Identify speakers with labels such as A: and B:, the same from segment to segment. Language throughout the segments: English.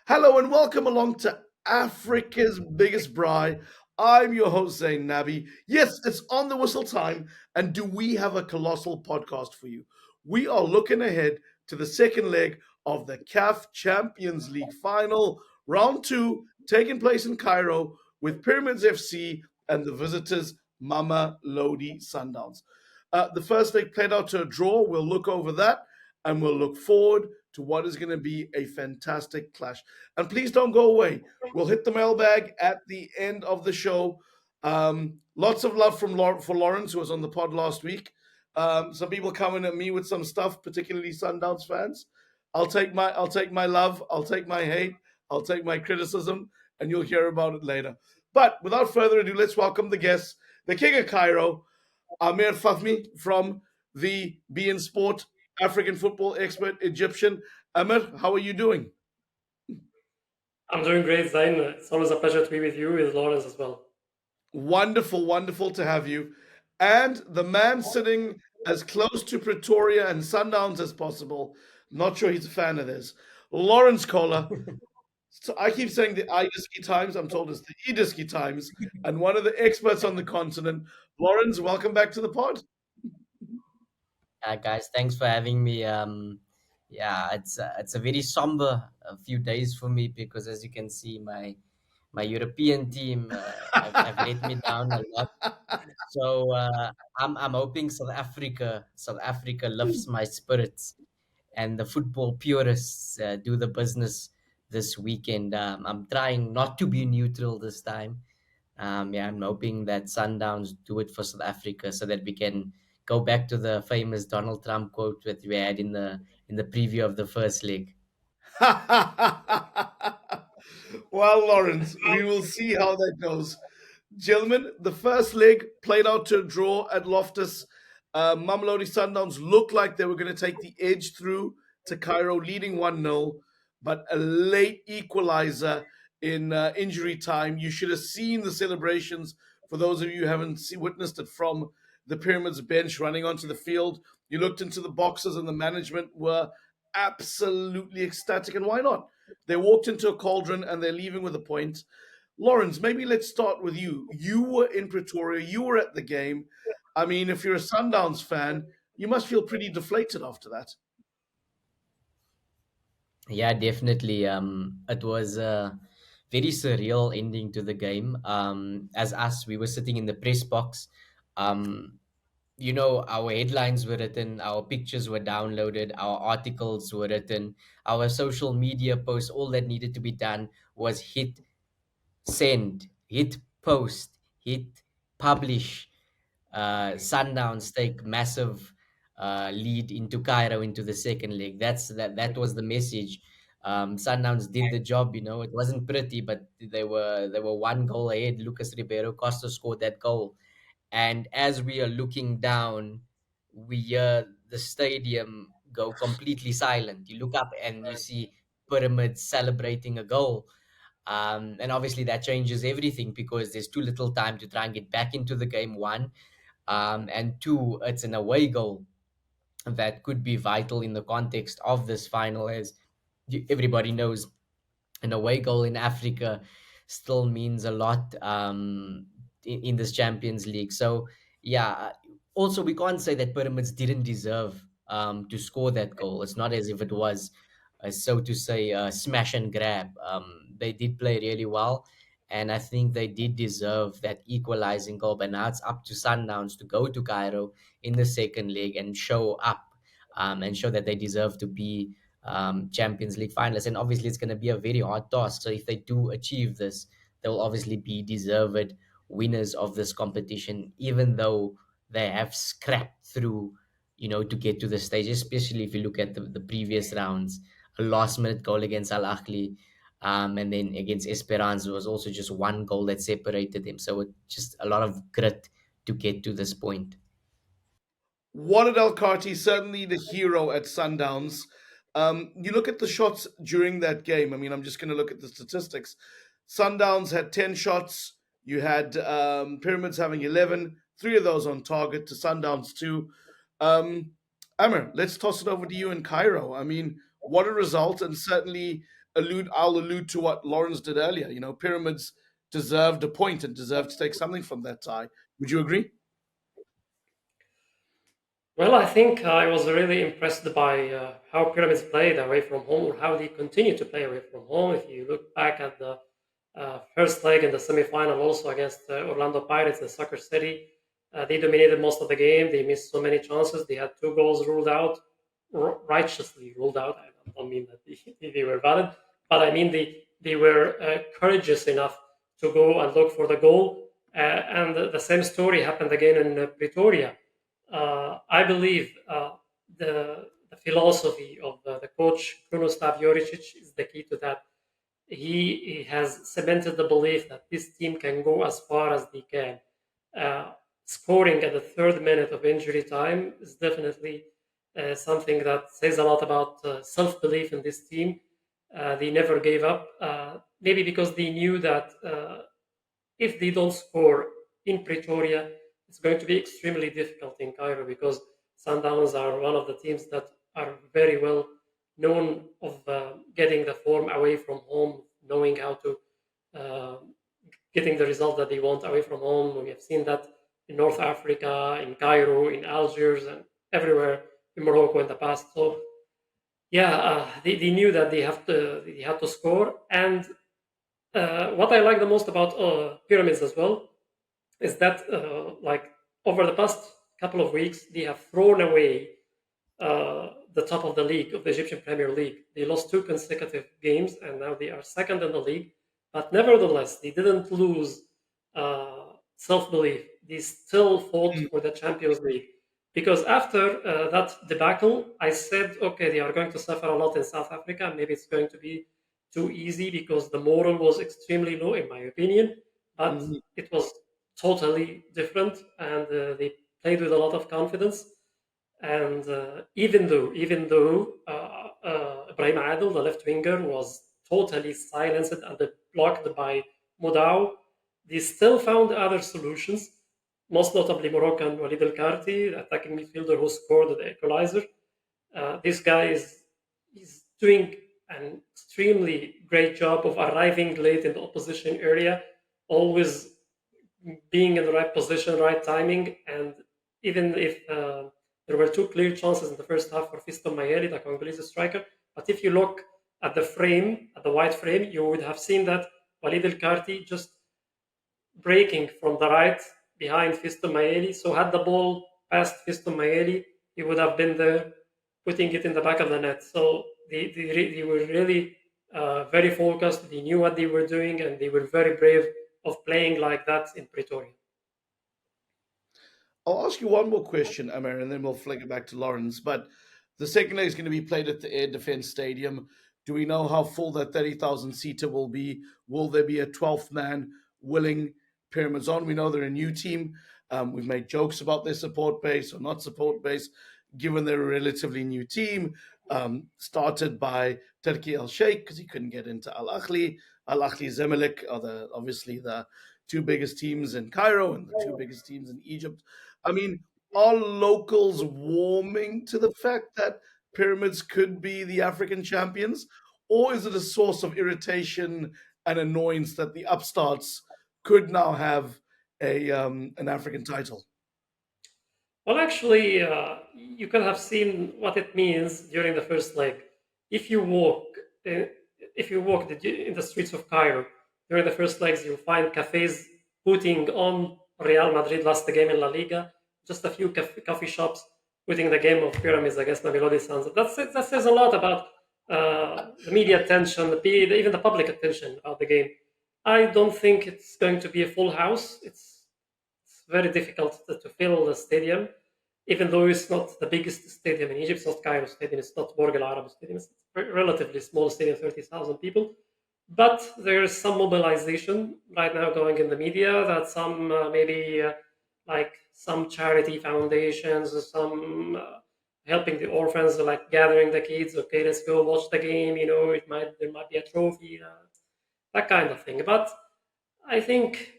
A: Hello and welcome along to Africa's biggest braai. I'm your host, Zayn Nabbi. Yes, it's on the whistle time, and do we have a colossal podcast for you? We are looking ahead to the second leg of the CAF Champions League final, round two, taking place in Cairo with Pyramids FC and the visitors Mamelodi Sundowns. The first leg played out to a draw. We'll look over that and we'll look forward to what is going to be a fantastic clash. And please don't go away. We'll hit the mailbag at the end of the show. Lots of love for Lorenz, who was on the pod last week. Some people coming at me with some stuff, particularly Sundowns fans. I'll take my love, I'll take my hate, I'll take my criticism, and you'll hear about it later. But without further ado, let's welcome the guests, the king of Cairo, Amr Fahmy from the beIN Sport African football expert Egyptian. Amr, how are you doing?
B: I'm doing great, Zayn. It's always a pleasure to be with you, with Lawrence as well.
A: Wonderful, wonderful to have you. And the man sitting as close to Pretoria and Sundowns as possible. Not sure he's a fan of this. Lorenz Köhler. So I keep saying the Idisky Times. I'm told it's the Idisky Times. And one of the experts on the continent. Lorenz, welcome back to the pod.
C: Guys, thanks for having me. Yeah, it's a very somber few days for me because, as you can see, my European team have let me down a lot. So I'm hoping South Africa lifts my spirits, and the football purists do the business this weekend. I'm trying not to be neutral this time. Yeah, I'm hoping that Sundowns do it for South Africa so that we can go back to the famous Donald Trump quote that we had in the preview of the first leg.
A: Well, Lawrence, we will see how that goes. Gentlemen, the first leg played out to a draw at Loftus. Mamelodi Sundowns looked like they were going to take the edge through to Cairo, leading 1-0, but a late equaliser in injury time. You should have seen the celebrations for those of you who haven't witnessed it from the Pyramids bench running onto the field. You looked into the boxes and the management were absolutely ecstatic. And why not? They walked into a cauldron and they're leaving with a point. Lawrence, maybe let's start with you. You were in Pretoria, you were at the game. I mean, if you're a Sundowns fan, you must feel pretty deflated after that.
C: Yeah, definitely. It was a very surreal ending to the game. As us, we were sitting in the press box. Um, our headlines were written, our pictures were downloaded, our articles were written, our social media posts. All that needed to be done was hit send, hit post, hit publish. Sundowns take massive lead into Cairo into the second leg. That was the message. Sundowns did the job. It wasn't pretty, but they were one goal ahead. Lucas Ribeiro Costa scored that goal, and as we are looking down, we hear the stadium go completely silent. You look up and you see Pyramids celebrating a goal. And obviously that changes everything because there's too little time to try and get back into the game, one. And two, it's an away goal that could be vital in the context of this final, as everybody knows an away goal in Africa still means a lot in this Champions League. So, yeah, also we can't say that Pyramids didn't deserve to score that goal. It's not as if it was, so to say, smash and grab. They did play really well. And I think they did deserve that equalizing goal. But now it's up to Sundowns to go to Cairo in the second leg and show up and show that they deserve to be Champions League finalists. And obviously, it's going to be a very hard task. So if they do achieve this, they will obviously be deserved winners of this competition, even though they have scrapped through, to get to the stage, especially if you look at the previous rounds, a last minute goal against Al Ahly. And then against Esperance was also just one goal that separated them. So it's just a lot of grit to get to this point.
A: Walid El Kharti, certainly the hero at Sundowns. You look at the shots during that game. I mean, I'm just going to look at the statistics. Sundowns had 10 shots. You had Pyramids having 11, three of those on target to Sundowns 2. Amr, let's toss it over to you in Cairo. I mean, what a result, and certainly I'll allude to what Lawrence did earlier. You know, Pyramids deserved a point and deserved to take something from that tie. Would you agree?
B: Well, I think I was really impressed by how Pyramids played away from home, or how they continue to play away from home. If you look back at the first leg in the semi-final, also against Orlando Pirates, the soccer city, they dominated most of the game. They missed so many chances. They had two goals ruled out, righteously ruled out. I don't mean that they were valid, but I mean they were courageous enough to go and look for the goal. And the same story happened again in Pretoria. I believe the philosophy of the coach Krunoslav Juricic is the key to that. He has cemented the belief that this team can go as far as they can. Uh, Scoring at the third minute of injury time is definitely something that says a lot about self belief in this team. They never gave up, maybe because they knew that if they don't score in Pretoria, it's going to be extremely difficult in Cairo, because Sundowns are one of the teams that are very well known of getting the form away from home, knowing how to uh, getting the result that they want away from home. We have seen that in North Africa, in Cairo, in Algiers, and everywhere in Morocco in the past. So yeah, they knew that they had to score. And what I like the most about Pyramids as well is that like over the past couple of weeks they have thrown away the top of the league, of the Egyptian Premier League. They lost two consecutive games and now they are second in the league. But nevertheless, they didn't lose self belief. They still fought
A: Mm,
B: for the Champions League. Because after that debacle, I said, okay, they are going to suffer a lot in South Africa. Maybe it's going to be too easy because the moral was extremely low, in my opinion. But
A: mhm.
B: it was totally different, and they played with a lot of confidence. And even though Ibrahim Adel, the left winger, was totally silenced and blocked by Modao, they still found other solutions, most notably Moroccan Walid El Karti, the attacking midfielder who scored the equaliser. This guy is doing an extremely great job of arriving late in the opposition area, always being in the right position, right timing. And even if there were two clear chances in the first half for Fisto Mayeli, the Congolese striker, but if you look at the frame, at the wide frame, you would have seen that Walid El Karti just breaking from the right behind Fisto Mayeli. So had the ball passed Fisto Mayeli, he would have been there putting it in the back of the net. So they were really very focused. They knew what they were doing, and they were very brave of playing like that in Pretoria.
A: I'll ask you one more question, Amir, and then we'll flick it back to Lawrence. But the second leg is going to be played at the Air Defence Stadium. Do we know how full that 30,000 seater will be? Will there be a 12th man willing Pyramids on? We know they're a new team. We've made jokes about their support base or not support base, given they're a relatively new team. Started by Turki El Sheikh because he couldn't get into Al Ahly. Al Ahly Zemelek are obviously the two biggest teams in Cairo and the two biggest teams in Egypt. I mean, are locals warming to the fact that Pyramids could be the African champions? Or is it a source of irritation and annoyance that the upstarts could now have an African title?
B: Well, actually, you could have seen what it means during the first leg. If you walk, uh, if you walk in the streets of Cairo during the first legs, you'll find cafes putting on Real Madrid lost the game in La Liga. Just a few coffee shops putting the game of Pyramids against Mamelodi Sundowns. That says a lot about the media attention, even the public attention about the game. I don't think it's going to be a full house. It's very difficult to fill the stadium, even though it's not the biggest stadium in Egypt. It's not Cairo Stadium, it's not Borg Al Arab Stadium. It's a relatively small stadium, 30,000 people. But there's some mobilization right now going in the media that some maybe like some charity foundations, some helping the orphans, like gathering the kids. Okay, let's go watch the game. You know, there might be a trophy, that kind of thing. But I think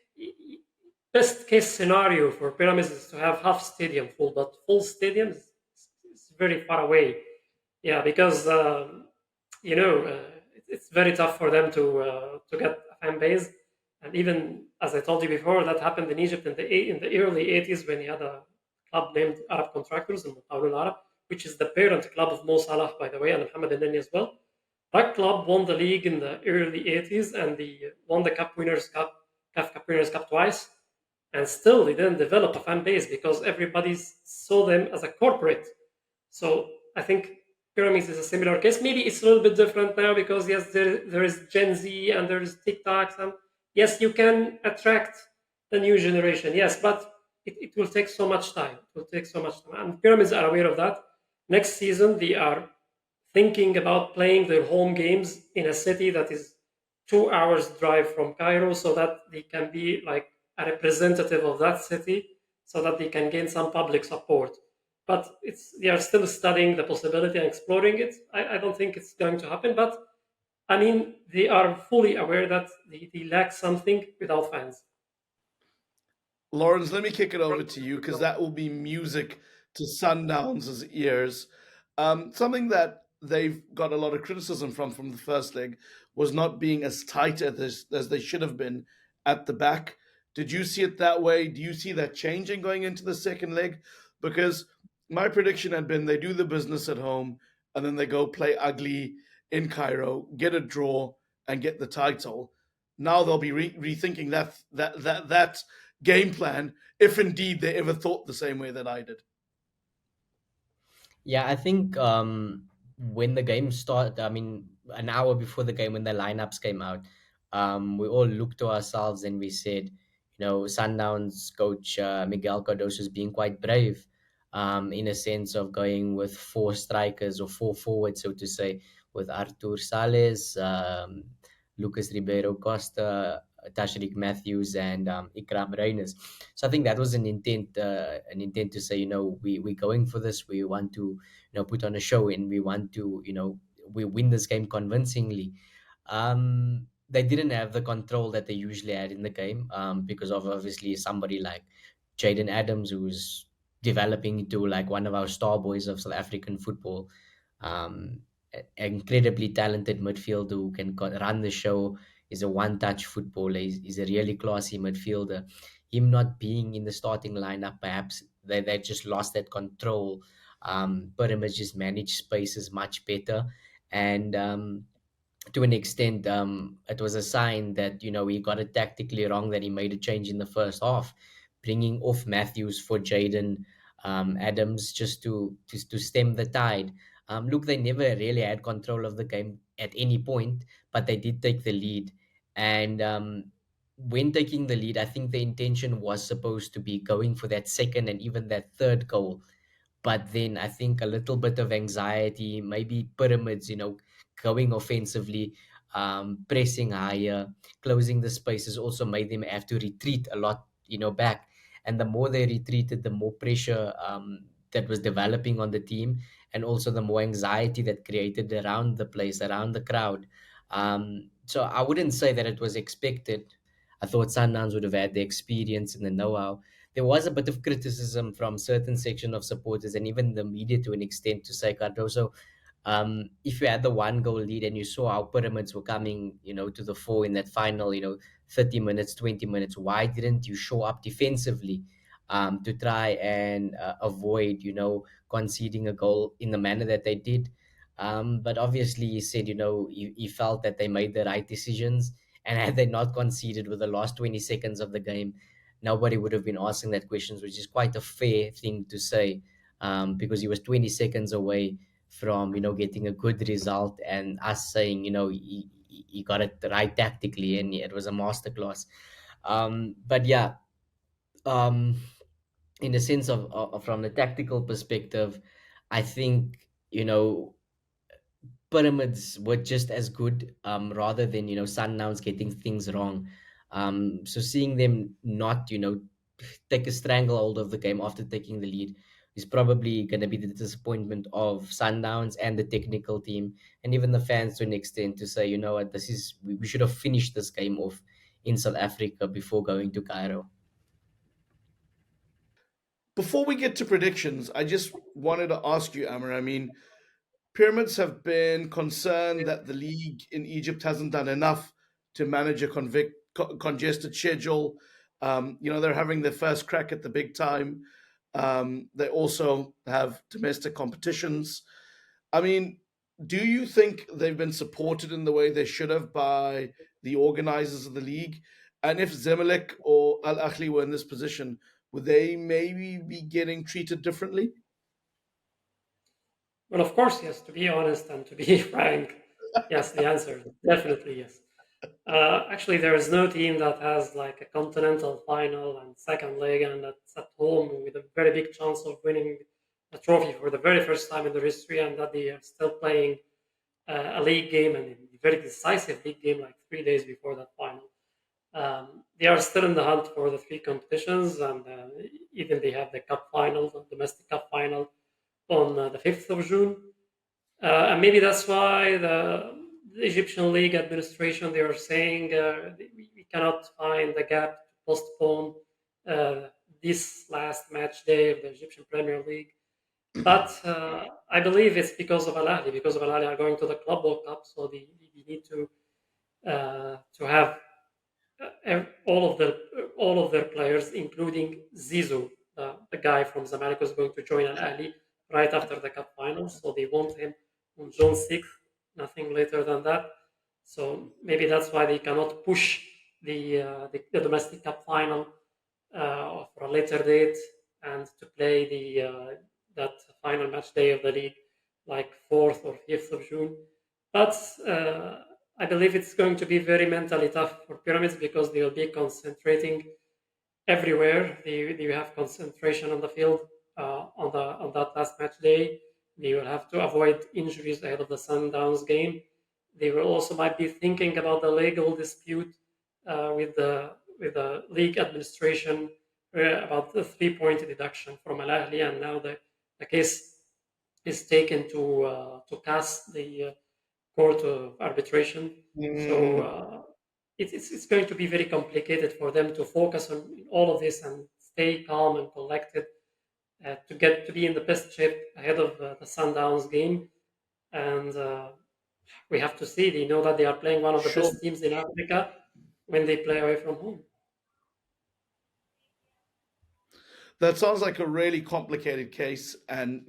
B: best case scenario for Pyramids is to have half stadium full, but full stadium is very far away. Yeah, because it's very tough for them to get a fan base. And even as I told you before, that happened in Egypt in the early 80s when he had a club named Arab Contractors in Maqawl Arab, which is the parent club of Mo Salah, by the way, and Mohamed Elneny as well. That club won the league in the early 80s and they won the Cup Winners' Cup, CAF Cup Winners' Cup twice. And still, they didn't develop a fan base because everybody saw them as a corporate. So I think Pyramids is a similar case. Maybe it's a little bit different now because yes, there is Gen Z and there is TikToks, and yes, you can attract the new generation. Yes, but it will take so much time. It will take so much time, and Pyramids are aware of that. Next season, they are thinking about playing their home games in a city that is 2 hours drive from Cairo, so that they can be like a representative of that city, so that they can gain some public support. But they are still studying the possibility and exploring it. I don't think it's going to happen, but I mean they are fully aware that they lack something without fans.
A: Lawrence, let me kick it over to you because that will be music to Sundowns' ears. Something that they've got a lot of criticism from the first leg was not being as tight as they should have been at the back. Did you see it that way? Do you see that changing going into the second leg? Because my prediction had been they do the business at home and then they go play ugly in Cairo, get a draw, and get the title. Now they'll be rethinking that game plan if indeed they ever thought the same way that I did.
C: Yeah, I think when the game started, I mean, an hour before the game, when the lineups came out, we all looked to ourselves and we said, Sundowns coach Miguel Cardoso is being quite brave, in a sense of going with four strikers or four forwards, so to say, with Artur Sales, Lucas Ribeiro Costa, Tashrik Matthews, and Ikram Reyners. So I think that was an intent to say, we're going for this. We want to, put on a show, and we want to, we win this game convincingly. They didn't have the control that they usually had in the game, because of obviously somebody like Jaden Adams, who's developing into like one of our star boys of South African football. Incredibly talented midfielder who can run the show. Is a one-touch footballer. He's a really classy midfielder. Him not being in the starting lineup, perhaps they just lost that control. Pyramids just managed spaces much better, and to an extent, it was a sign that he got it tactically wrong, that he made a change in the first half, bringing off Matthews for Jaden Adams, just to stem the tide. Look, they never really had control of the game at any point, but they did take the lead, and when taking the lead, I think the intention was supposed to be going for that second and even that third goal. But then I think a little bit of anxiety, maybe Pyramids, going offensively, pressing higher, closing the spaces, also made them have to retreat a lot, back. And the more they retreated, the more pressure that was developing on the team, and also the more anxiety that created around the place, around the crowd. So I wouldn't say that it was expected. I thought Sundowns would have had the experience and the know-how. There was a bit of criticism from certain section of supporters and even the media to an extent, to say, Cardoso, if you had the one goal lead and you saw how Pyramids were coming, to the fore in that final, 30 minutes, 20 minutes, why didn't you show up defensively, to try and avoid, conceding a goal in the manner that they did? But obviously, he said, he felt that they made the right decisions. And had they not conceded with the last 20 seconds of the game, nobody would have been asking that questions, which is quite a fair thing to say, because he was 20 seconds away from getting a good result, and us saying he got it right tactically, and it was a masterclass. But yeah, um, in the sense of from the tactical perspective, I think Pyramids were just as good, rather than Sundowns getting things wrong. So seeing them not take a stranglehold of the game after taking the lead is probably going to be the disappointment of Sundowns and the technical team, and even the fans to an extent, to say, what, we should have finished this game off in South Africa before going to Cairo.
A: Before we get to predictions, I just wanted to ask you, Amr. I mean, Pyramids have been concerned that the league in Egypt hasn't done enough to manage a congested schedule. They're having their first crack at the big time. They also have domestic competitions. I mean, do you think they've been supported in the way they should have by the organizers of the league? And if Zemalek or Al Ahly were in this position, would they maybe be getting treated differently?
B: Well, of course, yes. To be honest and to be frank, yes. The answer is definitely yes. Actually, there is no team that has like a continental final and second leg and that's at home with a very big chance of winning a trophy for the very first time in their history, and that they are still playing a league game and a very decisive league game like 3 days before that final. They are still in the hunt for the three competitions, and even they have the cup final, the domestic cup final, on the 5th of June. And maybe that's why the Egyptian League administration, they are saying we cannot find the gap to postpone uh, this last match day of the Egyptian Premier League. But I believe it's because of Al Ahly, because of Al Ahly are going to the Club World Cup, so they need to have all of their players, including Zizou, the guy from Zamalek, who's going to join Al Ahly right after the cup final. So they want him on June 6th, nothing later than that. So maybe that's why they cannot push the domestic cup final for a later date and to play that final match day of the league like 4th or 5th of June. But I believe it's going to be very mentally tough for Pyramids because they will be concentrating everywhere. They have concentration on the field on that last match day. They will have to avoid injuries ahead of the Sundowns game. They will also might be thinking about the legal dispute with the league administration about the 3 point deduction from Al Ahly, and now the case is taken to CAS, the court of arbitration. So
A: Mm,
B: it's going to be very complicated for them to focus on all of this and stay calm and collected to get to be in the best shape ahead of the Sundowns game. And we have to see. They know that they are playing one of the
A: sure.
B: best teams in Africa when they play away from home.
A: That sounds like a really complicated case, and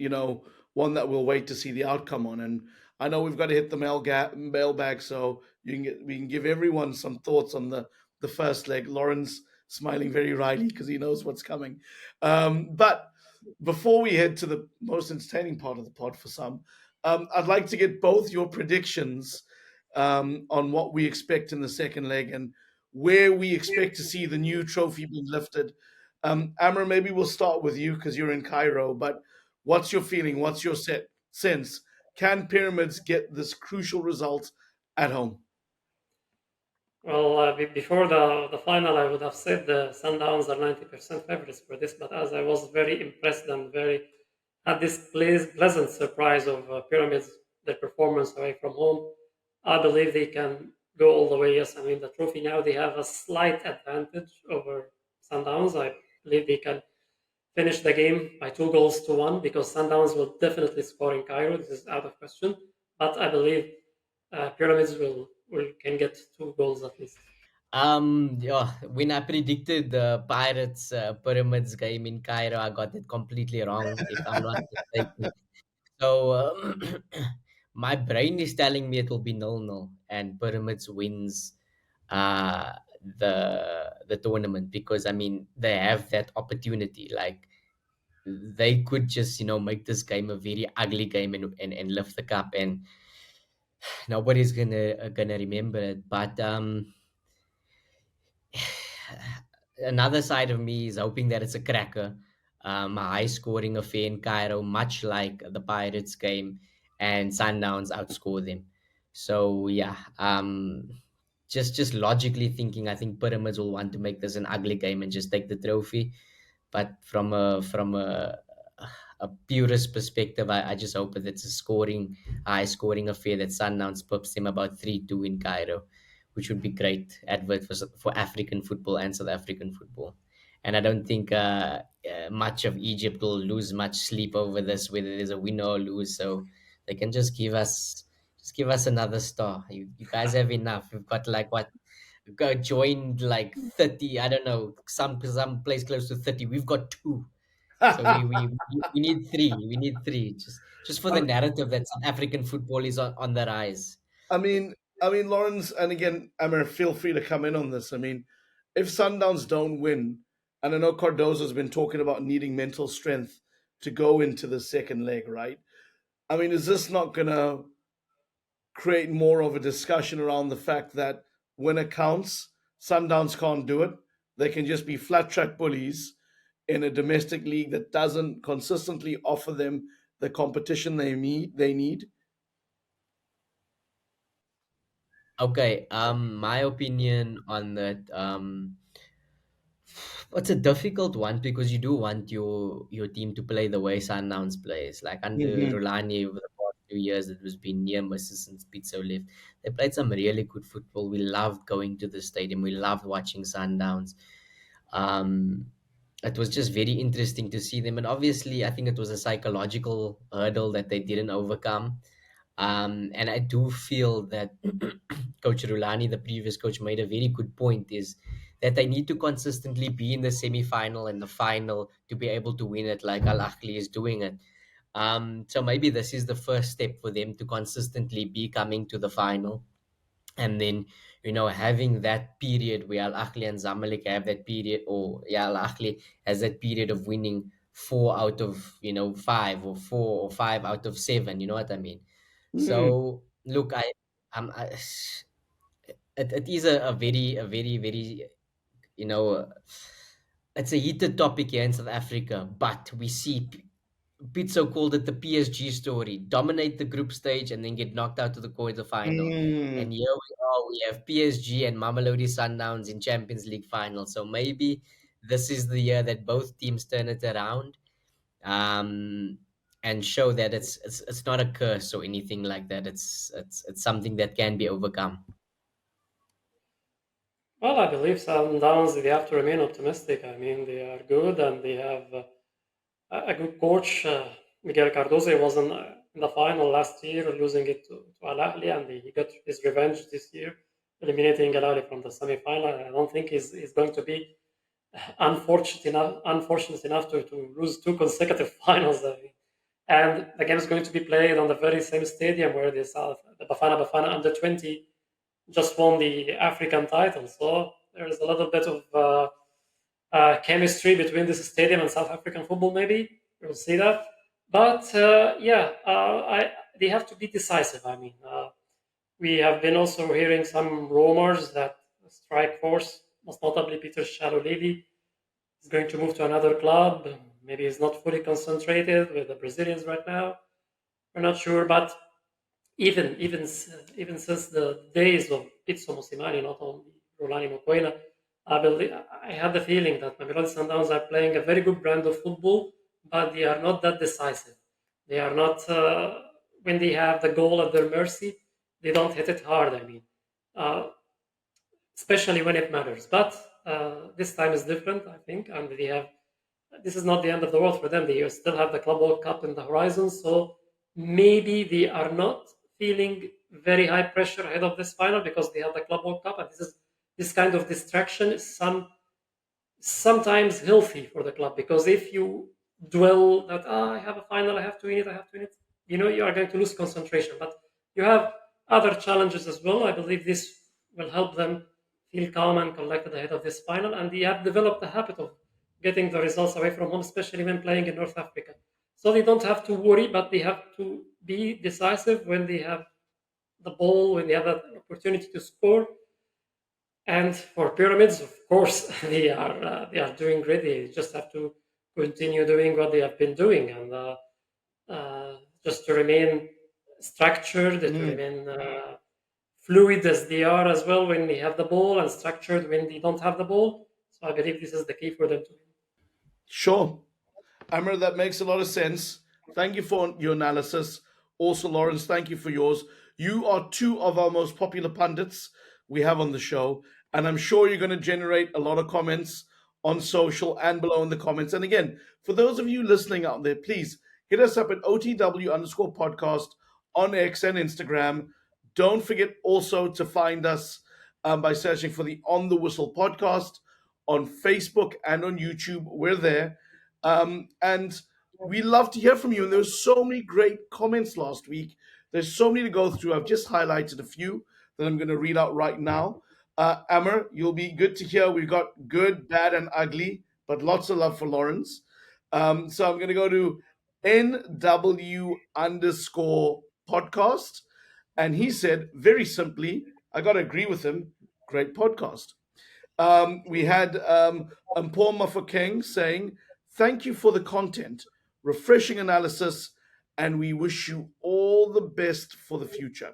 A: one that we'll wait to see the outcome on. And I know we've got to hit the mailbag, so we can give everyone some thoughts on the first leg. Lauren's smiling very wryly because he knows what's coming. But before we head to the most entertaining part of the pod for some, I'd like to get both your predictions on what we expect in the second leg and where we expect to see the new trophy being lifted. Amr, maybe we'll start with you because you're in Cairo. But what's your feeling? What's your sense? Can Pyramids get this crucial result at home?
B: Well, before the final, I would have said the Sundowns are 90% favorites for this, but as I was very impressed and very had this pleasant surprise of Pyramids, their performance away from home, I believe they can go all the way. Yes, I mean the trophy now they have a slight advantage over Sundowns. I believe they can finish the game by 2 goals to one because Sundowns will definitely score in Cairo. This is out of question, but I believe Pyramids will can get 2 goals at least.
C: Yeah, when I predicted the Pirates Pyramids game in Cairo, I got it completely wrong, if I'm not mistaken. So my brain is telling me it will be 0-0 and Pyramids wins the tournament, because I mean they have that opportunity. Like they could just make this game a very ugly game and lift the cup, and nobody's gonna remember it. But another side of me is hoping that it's a cracker, a high scoring affair in Cairo, much like the Pirates game, and Sundowns outscore them. So yeah, just logically thinking, I think Pyramids will want to make this an ugly game and just take the trophy. But from a purist perspective, I just hope that it's high scoring affair that Sundowns puts them about 3-2 in Cairo, which would be great advert for African football and South African football. and I don't think much of Egypt will lose much sleep over this, whether there's a win or lose. So they can just give us another star. You guys have enough. We've got like what go joined like 30. I don't know, some place close to 30. We've got two. So we need three. We need three. Just for the
A: I,
C: narrative that South African football is on the rise.
A: I mean, Lawrence, and again, Amir, feel free to come in on this. I mean, if Sundowns don't win, and I know Cardozo's been talking about needing mental strength to go into the second leg, right? I mean, is this not going to create more of a discussion around the fact that when it counts, Sundowns can't do it? They can just be flat track bullies in a domestic league that doesn't consistently offer them the competition they need. They need.
C: Okay, my opinion on that, it's a difficult one because you do want your team to play the way Sundowns plays. Like under
A: Hmm.
C: Rulani over the past 2 years, it was been near misses since Pizzo left. They played some really good football. We loved going to the stadium. We loved watching Sundowns. Um, it was just very interesting to see them, and obviously, I think it was a psychological hurdle that they didn't overcome. And I do feel that Coach Rulani, the previous coach, made a very good point is that they need to consistently be in the semi-final and the final to be able to win it like Al Ahly is doing it. So maybe this is the first step for them to consistently be coming to the final. And then, having that period where Al Ahly and Zamalek have that period, or yeah, Al Ahly has that period of winning four out of, five, or four or five out of seven, you know what I mean?
A: Hmm.
C: So look, I it is a very, you know, it's a heated topic here in South Africa, but we see Pizzo called it the PSG story: dominate the group stage and then get knocked out to the quarter final.
A: Hmm.
C: And here we are, we have PSG and Mamelodi Sundowns in Champions League final. So maybe this is the year that both teams turn it around, um, and show that it's not a curse or anything like that. It's something that can be overcome.
B: Well, I believe Sundowns, they have to remain optimistic. I mean, they are good and they have a good coach. Miguel Cardozo was in the final last year, losing it to Al Ahly, and he got his revenge this year, eliminating Al Ahly from the semi-final. I don't think he's going to be unfortunate enough to lose two consecutive finals. And the game is going to be played on the very same stadium where the Bafana under 20 just won the African title. So there's a little bit of chemistry between this stadium and South African football. Maybe we'll see that. But they have to be decisive. I mean, we have been also hearing some rumors that Strike Force, most notably Peter Shalolili, is going to move to another club. Maybe he's not fully concentrated with the Brazilians right now. We're not sure, but even since the days of Pizzo Mosimani, not only Rolani Mokoena, I had the feeling that Mamelodi Sundowns are playing a very good brand of football, but they are not that decisive. They are not when they have the goal at their mercy, they don't hit it hard. I mean, uh, especially when it matters. But this time is different, I think, and they have. This is not the end of the world for them. They still have the Club World Cup in the horizon, so maybe they are not feeling very high pressure ahead of this final because they have the Club World Cup, and this kind of distraction is sometimes healthy for the club because if you dwell that I have a final, I have to win it, I have to win it, you are going to lose concentration. But you have other challenges as well. I believe this will help them feel calm and collected ahead of this final, and they have developed the habit of getting the results away from home, especially when playing in North Africa. So they don't have to worry, but they have to be decisive when they have the ball, when they have that opportunity to score. And for pyramids, of course, they are doing great. They just have to continue doing what they have been doing, and just to remain structured, to
A: Hmm.
B: remain fluid as they are as well when they have the ball, and structured when they don't have the ball. So I believe this is the key for them to win.
A: Sure. Amr, that makes a lot of sense. Thank you for your analysis. Also, Lawrence, thank you for yours. You are two of our most popular pundits we have on the show, and I'm sure you're going to generate a lot of comments on social and below in the comments. And again, for those of you listening out there, please hit us up at OTW underscore podcast on X and Instagram. Don't forget also to find us by searching for the On the Whistle podcast on Facebook and on YouTube. We're there. And we love to hear from you. And there were so many great comments last week. There's so many to go through. I've just highlighted a few that I'm going to read out right now. Amr, you'll be good to hear. We've got good, bad, and ugly, but lots of love for Lawrence. So I'm going to go to NW underscore podcast. And he said, very simply, I got to agree with him, great podcast. We had Mpoma for King saying, thank you for the content, refreshing analysis, and we wish you all the best for the future.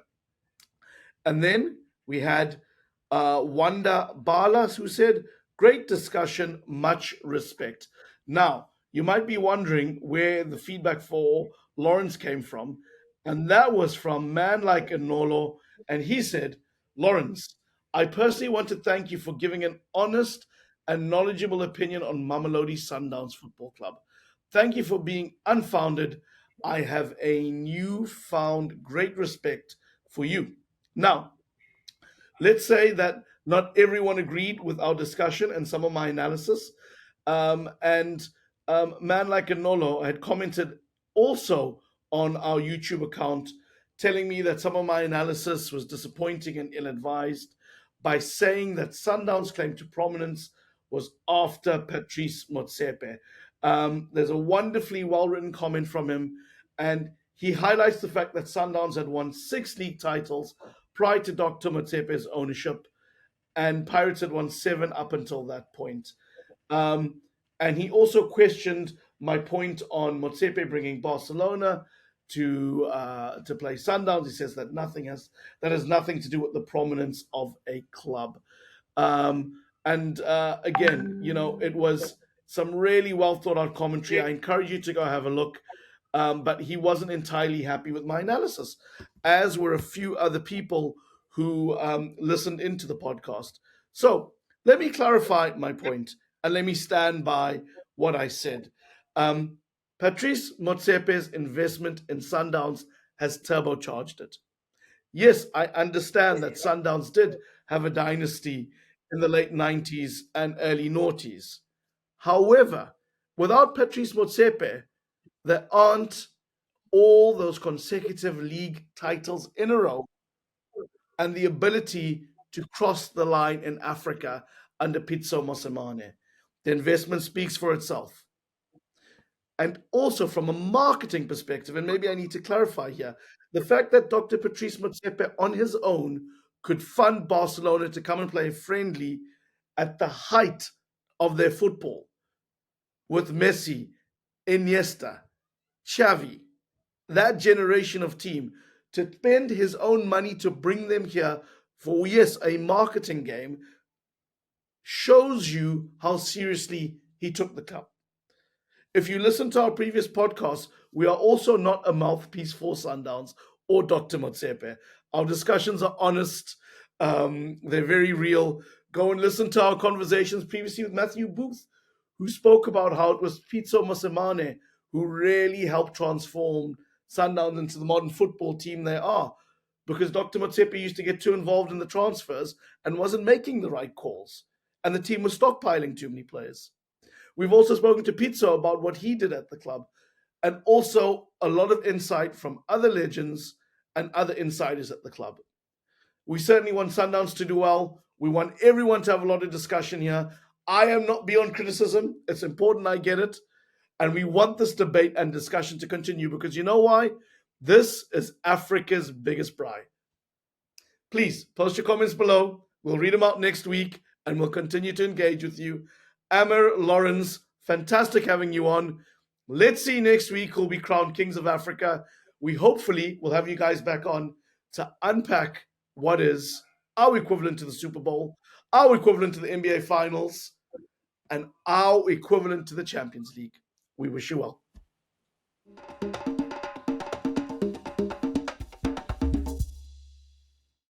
A: And then we had Wanda Balas who said, great discussion, much respect. Now, you might be wondering where the feedback for Lawrence came from. And that was from Man Like Enolo. And he said, Lawrence, I personally want to thank you for giving an honest and knowledgeable opinion on Mamelodi Sundowns Football Club. Thank you for being unfounded. I have a newfound great respect for you. Now, let's say that not everyone agreed with our discussion and some of my analysis. And Man Like a Nolo had commented also on our YouTube account, telling me that some of my analysis was disappointing and ill advised by saying that Sundown's claim to prominence was after Patrice Motsepe. There's a wonderfully well written comment from him, and he highlights the fact that Sundowns had won 6 league titles prior to Dr. Motsepe's ownership, and Pirates had won 7 up until that point. And he also questioned my point on Motsepe bringing Barcelona to play Sundowns. He says that has nothing to do with the prominence of a club. And again, it was some really well thought out commentary. I encourage you to go have a look. But he wasn't entirely happy with my analysis, as were a few other people who listened into the podcast. So let me clarify my point and let me stand by what I said. Patrice Motsepe's investment in Sundowns has turbocharged it. Yes, I understand that Sundowns did have a dynasty in the late 90s and early noughties. However, without Patrice Motsepe, there aren't all those consecutive league titles in a row and the ability to cross the line in Africa under Pitso Mosimane. The investment speaks for itself. And also from a marketing perspective, and maybe I need to clarify here, the fact that Dr. Patrice Motsepe on his own could fund Barcelona to come and play friendly at the height of their football with Messi, Iniesta, Xavi, that generation of team, to spend his own money to bring them here for, yes, a marketing game, shows you how seriously he took the club. If you listen to our previous podcasts, we are also not a mouthpiece for Sundowns or Dr. Motsepe. Our discussions are honest. They're very real. Go and listen to our conversations previously with Matthew Booth, who spoke about how it was Pitso Mosimane who really helped transform Sundowns into the modern football team they are, because Dr. Motsepe used to get too involved in the transfers and wasn't making the right calls, and the team was stockpiling too many players. We've also spoken to Pitso about what he did at the club, and also a lot of insight from other legends and other insiders at the club. We certainly want Sundowns to do well. We want everyone to have a lot of discussion here. I am not beyond criticism. It's important I get it. And we want this debate and discussion to continue, because you know why? This is Africa's biggest braai. Please post your comments below. We'll read them out next week and we'll continue to engage with you. Amr, Lorenz, fantastic having you on. Let's see next week who'll be crowned Kings of Africa. We hopefully will have you guys back on to unpack what is our equivalent to the Super Bowl, our equivalent to the NBA Finals, and our equivalent to the Champions League. We wish you well.